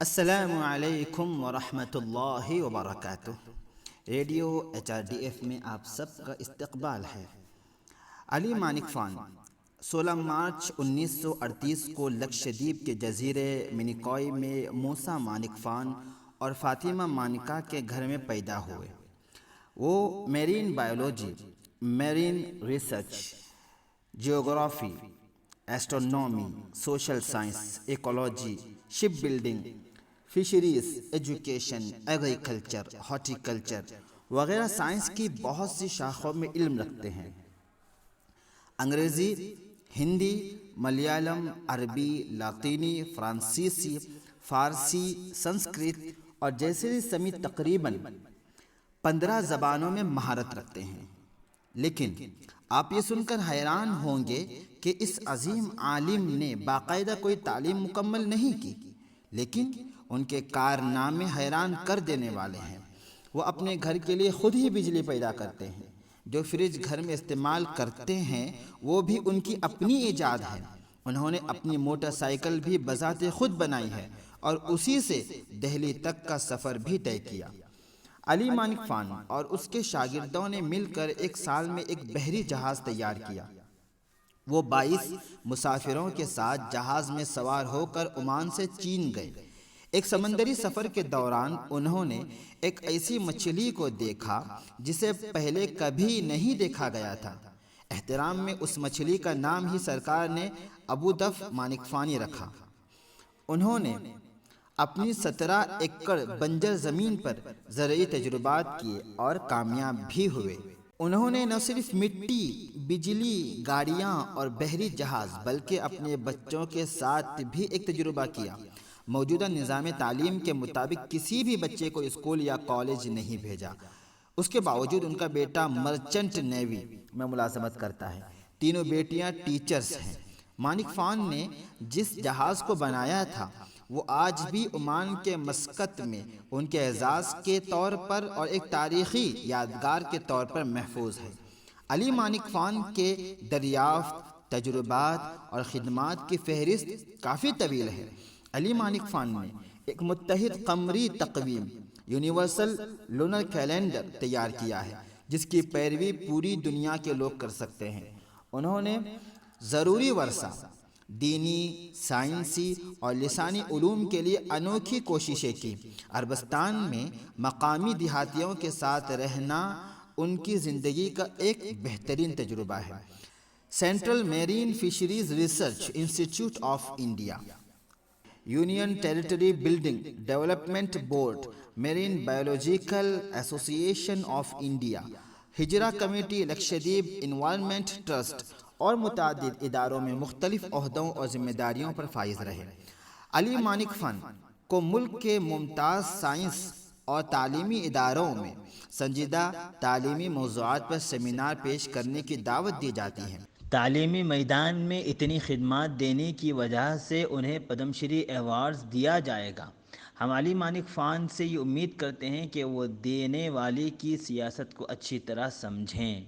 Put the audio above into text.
السلام علیکم ورحمۃ اللہ وبرکاتہ۔ ریڈیو HRDF میں آپ سب کا استقبال ہے۔ علی مانک فان 16 مارچ 1938 کو لکشدیپ کے جزیرے منیکوئی میں موسیٰ مانک فان اور فاطمہ مانکا کے گھر میں پیدا ہوئے۔ وہ marine biology, marine research, geography, astronomy, social science, ecology, ship building, fisheries, education, agriculture, horticulture وغیرہ سائنس کی بہت سی شاخوں میں علم رکھتے ہیں۔ انگریزی، ہندی، ملیالم، عربی، لاطینی، فرانسیسی، فارسی، سنسکرت اور جیسے سمیت تقریباً 15 زبانوں میں مہارت رکھتے ہیں۔ لیکن آپ یہ سن کر حیران ہوں گے کہ اس عظیم عالم نے باقاعدہ کوئی تعلیم مکمل نہیں کی، لیکن ان کے کارنامے حیران کر دینے والے ہیں۔ وہ اپنے گھر کے لیے خود ہی بجلی پیدا کرتے ہیں۔ جو فریج گھر میں استعمال کرتے ہیں وہ بھی ان کی اپنی ایجاد ہے۔ انہوں نے اپنی موٹر سائیکل بھی بذات خود بنائی ہے اور اسی سے دہلی تک کا سفر بھی طے کیا۔ علی مانک فان اور اس کے شاگردوں نے مل کر ایک سال میں ایک بحری جہاز تیار کیا۔ وہ 22 مسافروں کے ساتھ جہاز میں سوار ہو کر عمان سے چین گئے۔ ایک سمندری سفر کے دوران انہوں نے ایک ایسی مچھلی کو دیکھا جسے پہلے کبھی نہیں دیکھا گیا تھا۔ احترام میں اس مچھلی کا نام ہی سرکار نے ابودف مانک فانی رکھا۔ انہوں نے اپنی 17 ایکڑ بنجر زمین پر زرعی تجربات کیے اور کامیاب بھی ہوئے۔ انہوں نے نہ صرف مٹی، بجلی، گاڑیاں اور بحری جہاز بلکہ اپنے بچوں کے ساتھ بھی ایک تجربہ کیا۔ موجودہ نظام تعلیم کے مطابق کسی بھی بچے کو اسکول یا کالج نہیں بھیجا۔ اس کے باوجود ان کا بیٹا مرچنٹ نیوی میں ملازمت کرتا ہے۔ تینوں بیٹیاں ٹیچرز ہیں۔ مانک فان نے جس جہاز کو بنایا تھا وہ آج بھی عمان کے مسقط میں ان کے اعزاز کے طور پر اور ایک تاریخی یادگار کے طور پر محفوظ ہے۔ علی مانک فان کے دریافت، تجربات اور خدمات کی فہرست کافی طویل ہے۔ علی مانک فان نے ایک متحد قمری تقویم یونیورسل لونر کیلنڈر تیار کیا ہے جس کی پیروی پوری دنیا کے لوگ کر سکتے ہیں۔ انہوں نے ضروری ورثہ، دینی، سائنسی اور لسانی علوم کے لیے انوکھی کوششیں کی۔ عربستان میں مقامی دیہاتیوں کے ساتھ رہنا ان کی زندگی کا ایک بہترین تجربہ ہے۔ Central marine fisheries research institute of India, union territory building development board, marine biological association of India, ہجرا کمیٹی، لکشدیپ انوائرنمنٹ ٹرسٹ اور متعدد اداروں میں مختلف عہدوں اور ذمہ داریوں پر فائز رہے۔ علی مانک فان کو ملک کے ممتاز سائنس اور تعلیمی اداروں میں سنجیدہ تعلیمی موضوعات پر سیمینار پیش کرنے کی دعوت دی جاتی ہے۔ تعلیمی میدان میں اتنی خدمات دینے کی وجہ سے انہیں پدم شری ایوارڈز دیا جائے گا۔ ہم علی مانک فان سے یہ امید کرتے ہیں کہ وہ دینے والے کی سیاست کو اچھی طرح سمجھیں۔